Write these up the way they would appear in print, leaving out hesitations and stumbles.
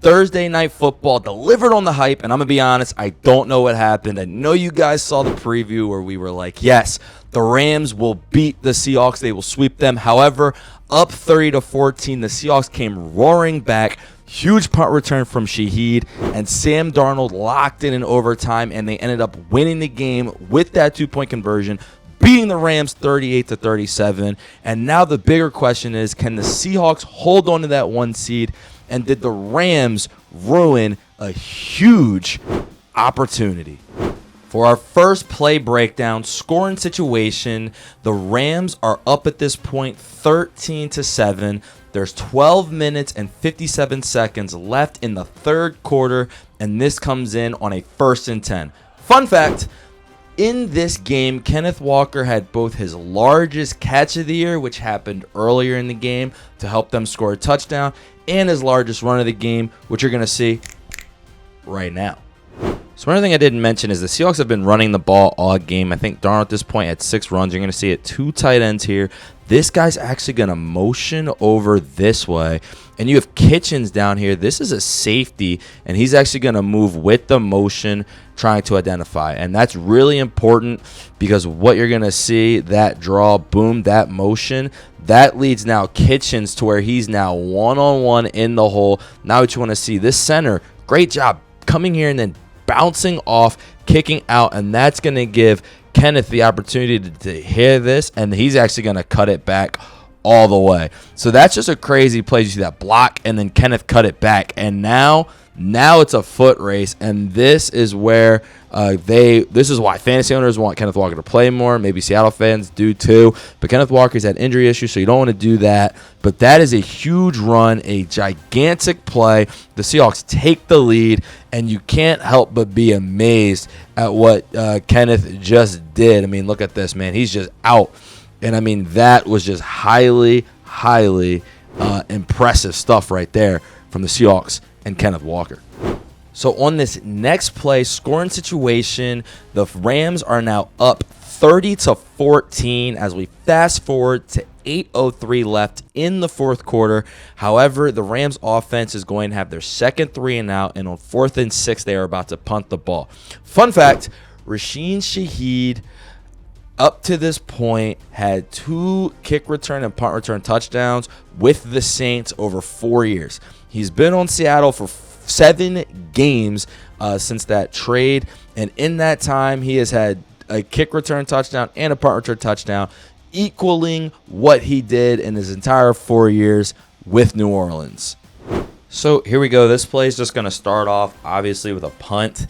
Thursday Night Football delivered on the hype, and I'm going to be honest, I don't know what happened. I know you guys saw the preview where we were like, yes, the Rams will beat the Seahawks. They will sweep them. However, up 30-14, the Seahawks came roaring back. Huge punt return from Shaheed, and Sam Darnold locked in overtime, and they ended up winning the game with that two-point conversion, beating the Rams 38-37. And now the bigger question is, can the Seahawks hold on to that one seed? And did the Rams ruin a huge opportunity? For our first play breakdown, scoring situation, the Rams are up at this point 13-7. There's 12 minutes and 57 seconds left in the third quarter, and this comes in on a 1st and 10. Fun fact, in this game, Kenneth Walker had both his largest catch of the year, which happened earlier in the game to help them score a touchdown, and his largest run of the game, which you're going to see right now. So one thing I didn't mention is the Seahawks have been running the ball all game. I think Darnold at this point had 6 runs. You're going to see it 2 tight ends here. This guy's actually going to motion over this way. And you have Kitchens down here. This is a safety, and he's actually going to move with the motion trying to identify. And that's really important because what you're going to see, that draw, boom, that motion, that leads now Kitchens to where he's now one-on-one in the hole. Now what you want to see, this center, great job coming here and then bouncing off, kicking out, and that's going to give Kenneth the opportunity to hear this, and he's actually going to cut it back all the way. So that's just a crazy play. You see that block, and then Kenneth cut it back, and now it's a foot race, and this is where this is why fantasy owners want Kenneth Walker to play more. Maybe Seattle fans do too, but Kenneth Walker's had injury issues, so you don't want to do that. But that is a huge run, a gigantic play. The Seahawks take the lead, and you can't help but be amazed at what Kenneth just did. I mean, look at this, man. He's just out. And, I mean, that was just highly, highly impressive stuff right there from the Seahawks and Kenneth Walker. So on this next play, scoring situation, the Rams are now up 30-14 as we fast forward to 8:03 left in the fourth quarter. However, the Rams offense is going to have their second 3-and-out, and on 4th and 6, they are about to punt the ball. Fun fact, Rashid Shaheed up to this point had 2 kick return and punt return touchdowns with the Saints over 4 years. He's been on Seattle for 7 games since that trade, and in that time he has had a kick return touchdown and a punt return touchdown, equaling what he did in his entire 4 years with New Orleans. So here we go. This play is just going to start off obviously with a punt.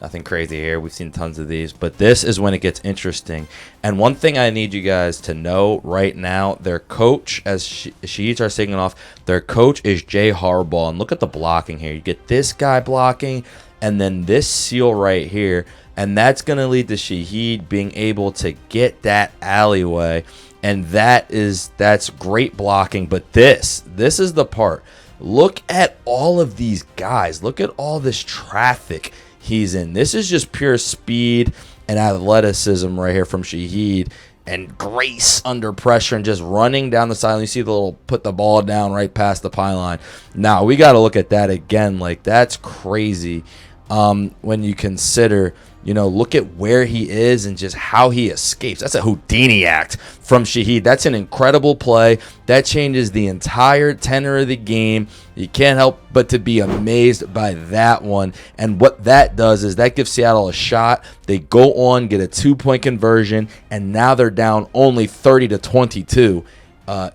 Nothing crazy here. We've seen tons of these, but this is when it gets interesting. And one thing I need you guys to know right now, their coach, as Sheets are singing off, their coach is Jay Harbaugh. And look at the blocking here. You get this guy blocking and then this seal right here. And that's going to lead to Shaheed being able to get that alleyway. And that's great blocking. But this is the part. Look at all of these guys. Look at all this traffic he's in. This is just pure speed and athleticism right here from Shaheed, and grace under pressure and just running down the sideline. You see the little put the ball down right past the pylon. Now we got to look at that again. Like, that's crazy when you consider, look at where he is and just how he escapes. That's a Houdini act from Shaheed. That's an incredible play. That changes the entire tenor of the game. You can't help but to be amazed by that one. And what that does is that gives Seattle a shot. They go on, get a 2-point conversion, and now they're down only 30-22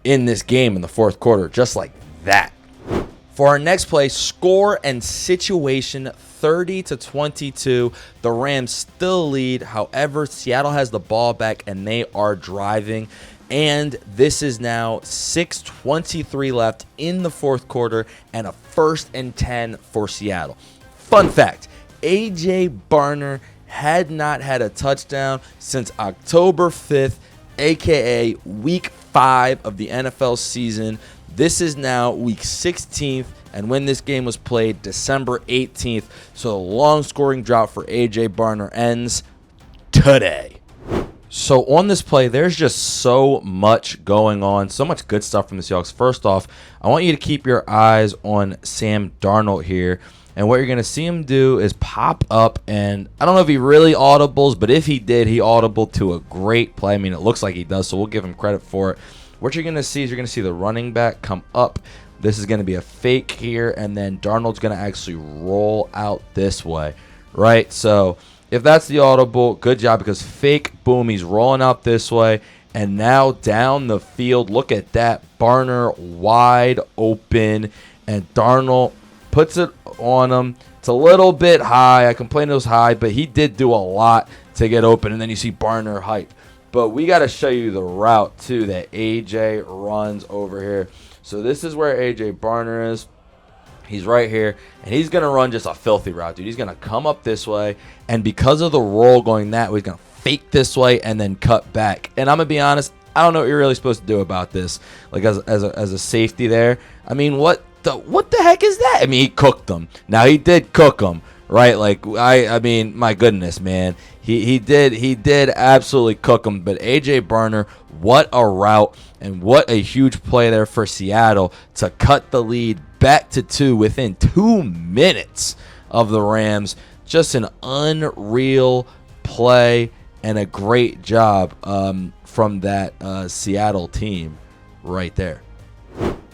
in this game in the fourth quarter, just like that. For our next play, score and situation, 30-22. The Rams still lead. However, Seattle has the ball back and they are driving. And this is now 6:23 left in the fourth quarter and a 1st and 10 for Seattle. Fun fact, A.J. Barner had not had a touchdown since October 5th, a.k.a. Week 5 of the NFL season. This is now Week 16th, and when this game was played, December 18th. So the long scoring drought for A.J. Barner ends today. So on this play, there's just so much going on, so much good stuff from the Seahawks. First off, I want you to keep your eyes on Sam Darnold here. And what you're going to see him do is pop up, and I don't know if he really audibles, but if he did, he audibled to a great play. I mean, it looks like he does, so we'll give him credit for it. What you're going to see is you're going to see the running back come up. This is going to be a fake here, and then Darnold's going to actually roll out this way, right? So if that's the audible, good job, because fake, boom, he's rolling out this way. And now down the field, look at that. Barner wide open, and Darnold puts it on him. It's a little bit high. I complained it was high, but he did do a lot to get open. And then you see Barner hype. But we got to show you the route, too, that A.J. runs over here. So this is where A.J. Barner is. He's right here, and he's going to run just a filthy route, dude. He's going to come up this way, and because of the roll going that way, he's going to fake this way and then cut back. And I'm going to be honest, I don't know what you're really supposed to do about this, like as a safety there. I mean, what the heck is that? I mean, he cooked them. Now, he did cook them, right? Like, I mean, my goodness, man. He did absolutely cook them. But A.J. Barner, what a route, and what a huge play there for Seattle to cut the lead back to 2 within 2 minutes of the Rams. Just an unreal play and a great job from that Seattle team right there.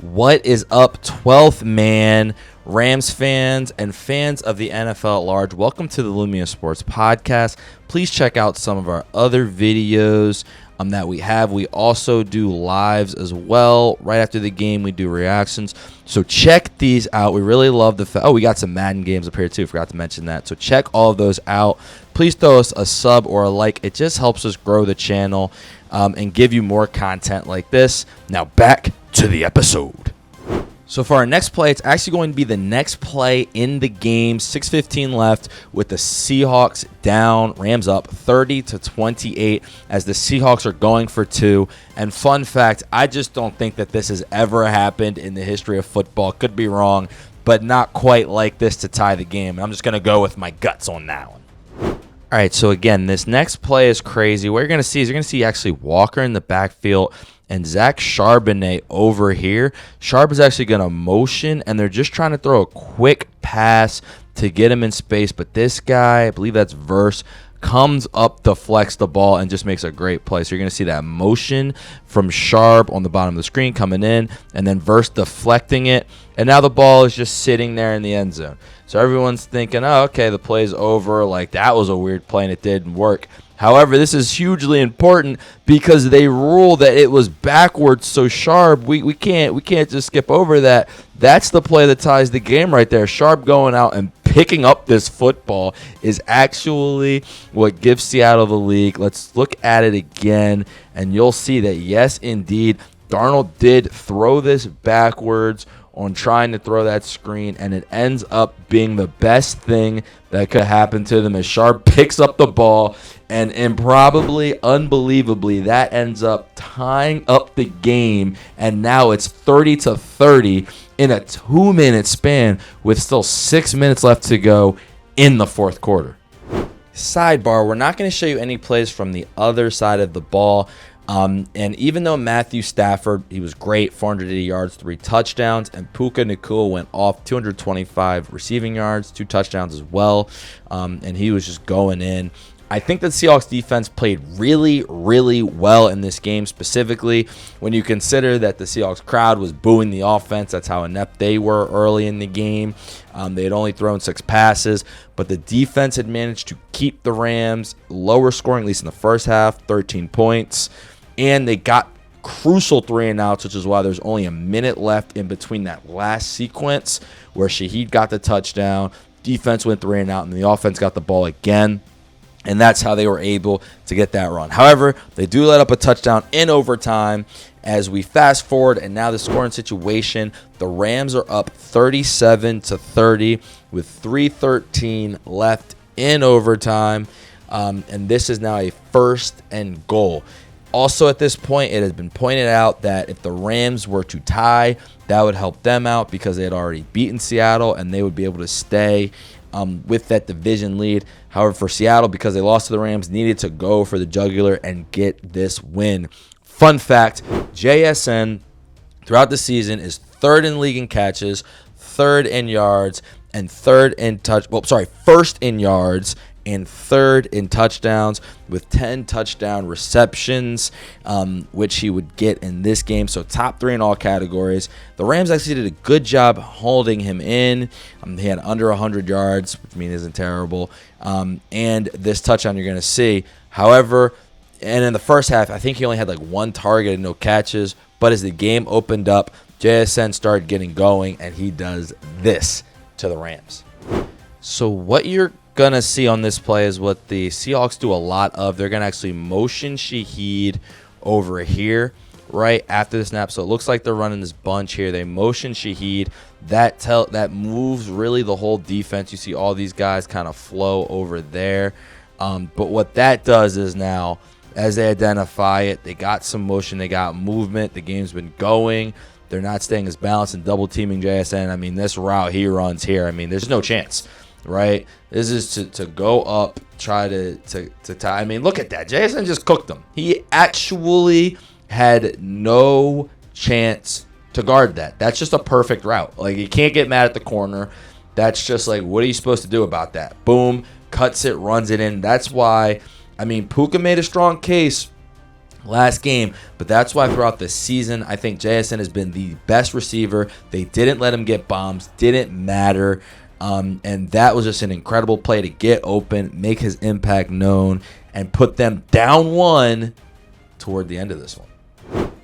What is up, 12th man, Rams fans and fans of the NFL at large? Welcome to the Lumia Sports Podcast. Please check out some of our other videos that we have. We also do lives as well. Right after the game, we do reactions. So check these out. We really love the we got some Madden games up here too. Forgot to mention that. So check all of those out. Please throw us a sub or a like. It just helps us grow the channel and give you more content like this. Now back to the episode. So for our next play, it's actually going to be the next play in the game. 6:15 left with the Seahawks down. Rams up 30-28 as the Seahawks are going for 2. And fun fact, I just don't think that this has ever happened in the history of football. Could be wrong, but not quite like this to tie the game. I'm just going to go with my guts on that one. All right, so again, this next play is crazy. What you're going to see is you're going to see actually Walker in the backfield and Zach Charbonnet over here. Sharp is actually going to motion, and they're just trying to throw a quick pass to get him in space. But this guy, I believe that's Verse, comes up to flex the ball and just makes a great play. So you're going to see that motion from Sharp on the bottom of the screen coming in, and then Verse deflecting it. And now the ball is just sitting there in the end zone. So everyone's thinking, oh, okay, the play's over. Like, that was a weird play and it didn't work. However, this is hugely important because they rule that it was backwards so Sharp. We can't just skip over that. That's the play that ties the game right there. Sharp going out and picking up this football is actually what gives Seattle the lead. Let's look at it again, and you'll see that, yes, indeed, Darnold did throw this backwards on trying to throw that screen, and it ends up being the best thing that could happen to them as Sharp picks up the ball, and probably unbelievably that ends up tying up the game, and now it's 30-30 in a 2-minute span with still 6 minutes left to go in the fourth quarter. Sidebar, we're not going to show you any plays from the other side of the ball. And even though Matthew Stafford, he was great, 480 yards, 3 touchdowns, and Puka Nacua went off 225 receiving yards, 2 touchdowns as well, and he was just going in. I think the Seahawks defense played really, really well in this game, specifically when you consider that the Seahawks crowd was booing the offense. That's how inept they were early in the game. They had only thrown 6 passes, but the defense had managed to keep the Rams lower scoring, at least in the first half, 13 points. And they got crucial 3-and-outs, which is why there's only a minute left in between that last sequence where Shaheed got the touchdown, defense went 3-and-out, and the offense got the ball again. And that's how they were able to get that run. However, they do let up a touchdown in overtime as we fast forward. And now the scoring situation, the Rams are up 37-30 with 3:13 left in overtime. And this is now a 1st and goal. Also, at this point, it has been pointed out that if the Rams were to tie, that would help them out because they had already beaten Seattle, and they would be able to stay with that division lead. However, for Seattle, because they lost to the Rams, needed to go for the jugular and get this win. Fun fact, JSN throughout the season is third in league in catches, third in yards, and first in yards and third in touchdowns with 10 touchdown receptions, which he would get in this game. So top 3 in all categories. The Rams actually did a good job holding him in. He had under 100 yards, which means isn't terrible. And this touchdown you're going to see. However, and in the first half, I think he only had like 1 target and no catches. But as the game opened up, JSN started getting going, and he does this to the Rams. So what you're going to see on this play is what the Seahawks do a lot of. They're going to actually motion Shaheed over here right after the snap. So it looks like they're running this bunch here. They motion Shaheed. That moves really the whole defense. You see all these guys kind of flow over there. But what that does is now, as they identify it, they got some motion, they got movement, the game's been going. They're not staying as balanced and double teaming JSN. I mean, this route he runs here, I mean, there's no chance, right? This is to go up, try to tie. I mean, look at that. JSN just cooked him. He actually had no chance to guard that. That's just a perfect route. Like, you can't get mad at the corner. That's just like, what are you supposed to do about that? Boom, cuts it, runs it in. That's why, I mean, Puka made a strong case last game, but that's why throughout the season, I think JSN has been the best receiver. They didn't let him get bombs, didn't matter, and that was just an incredible play to get open, make his impact known, and put them down 1 toward the end of this one.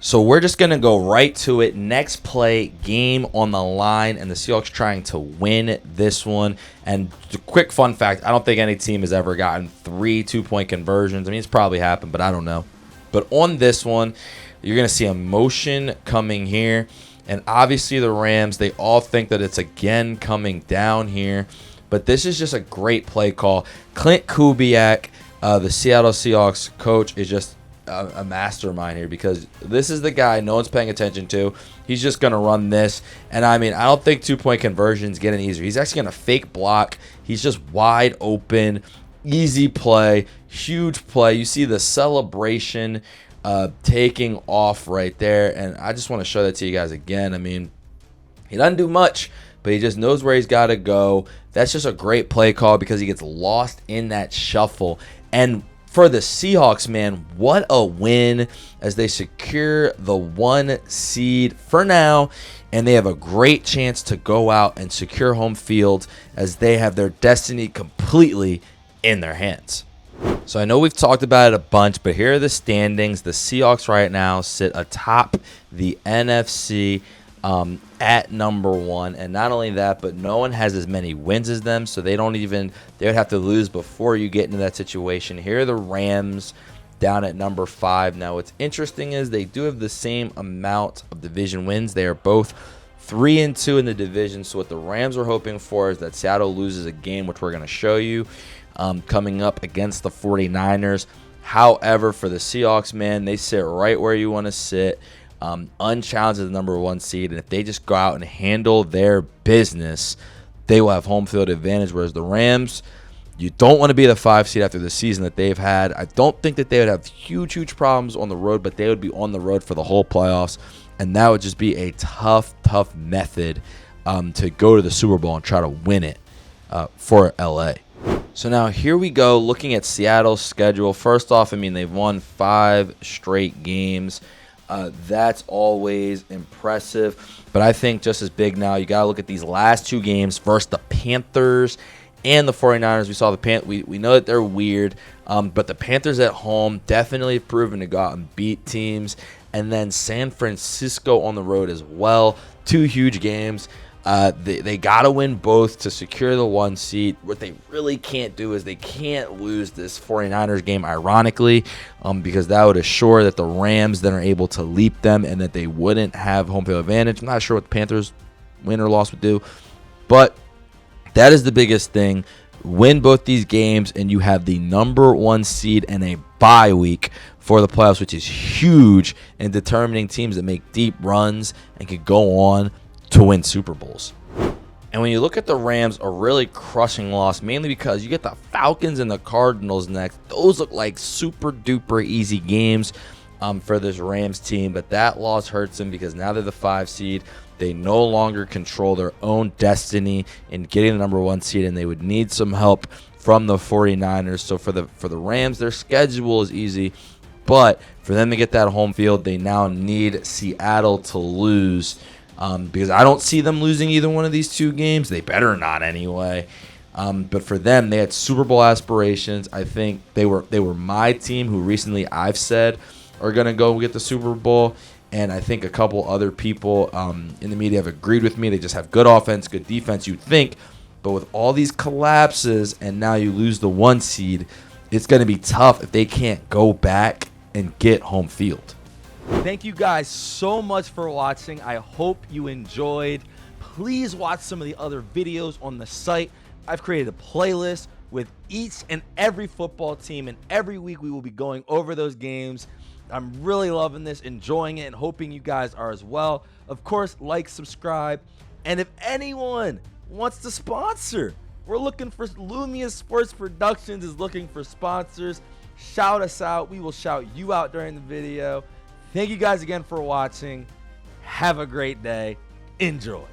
So we're just going to go right to it. Next play, game on the line, and the Seahawks trying to win this one. And quick fun fact, I don't think any team has ever gotten 3 2-point conversions. I mean, it's probably happened, but I don't know. But on this one, you're going to see a motion coming here. And obviously the Rams, they all think that it's again coming down here. But this is just a great play call. Clint Kubiak, the Seattle Seahawks coach, is just a mastermind here, because this is the guy no one's paying attention to. He's just going to run this. And, I mean, I don't think 2-point conversions get any easier. He's actually going to fake block. He's just wide open. Easy play, huge play. You see the celebration taking off right there, and I just want to show that to you guys again. I mean, he doesn't do much, but he just knows where he's got to go. That's just a great play call because he gets lost in that shuffle. And for the Seahawks, man, what a win as they secure the 1 seed for now, and they have a great chance to go out and secure home field as they have their destiny completely in their hands. So I know we've talked about it a bunch, but here are the standings. The Seahawks right now sit atop the NFC at number 1, and not only that, but no one has as many wins as them, so they would have to lose before you get into that situation. Here are the Rams down at number 5. Now what's interesting is they do have the same amount of division wins. They are both 3-2 in the division. So what the Rams are hoping for is that Seattle loses a game, which we're going to show you coming up against the 49ers. However, for the Seahawks, man, they sit right where you want to sit, unchallenged as the number 1 seed. And if they just go out and handle their business, they will have home field advantage. Whereas the Rams, you don't want to be the 5 seed after the season that they've had. I don't think that they would have huge problems on the road, but they would be on the road for the whole playoffs. And that would just be a tough method to go to the Super Bowl and try to win it for LA. So now here we go, looking at Seattle's schedule. First off, I mean, they've won 5 straight games. That's always impressive. But I think just as big now, you got to look at these last 2 games versus the Panthers and the 49ers. We saw we know that they're weird, but the Panthers at home definitely proven to go out and beat teams. And then San Francisco on the road as well. 2 huge games. They got to win both to secure the 1 seed. What they really can't do is they can't lose this 49ers game, ironically, because that would assure that the Rams then are able to leap them and that they wouldn't have home field advantage. I'm not sure what the Panthers win or loss would do, but that is the biggest thing. win both these games, and you have the number 1 seed and a bye week for the playoffs, which is huge in determining teams that make deep runs and could go on to win Super Bowls. And when you look at the Rams, a really crushing loss, mainly because you get the Falcons and the Cardinals next. Those look like super duper easy games for this Rams team, but that loss hurts them because now they're the 5 seed. They no longer control their own destiny in getting the number 1 seed, and they would need some help from the 49ers. So for the Rams, their schedule is easy, but for them to get that home field, they now need Seattle to lose, because I don't see them losing either one of these 2 games. They better not anyway. But for them, they had Super Bowl aspirations. I think they were my team who recently I've said are going to go get the Super Bowl. And I think a couple other people in the media have agreed with me. They just have good offense, good defense, you'd think. But with all these collapses and now you lose the 1 seed, it's going to be tough if they can't go back and get home field. Thank you guys so much for watching. I hope you enjoyed. Please watch some of the other videos on the site. I've created a playlist with each and every football team, and every week we will be going over those games. I'm really loving this, enjoying it, and hoping you guys are as well. Of course, like, subscribe, and if anyone wants to sponsor, we're looking for Lumia Sports Productions is looking for sponsors. Shout us out. We will shout you out during the video. Thank you guys again for watching. Have a great day. Enjoy.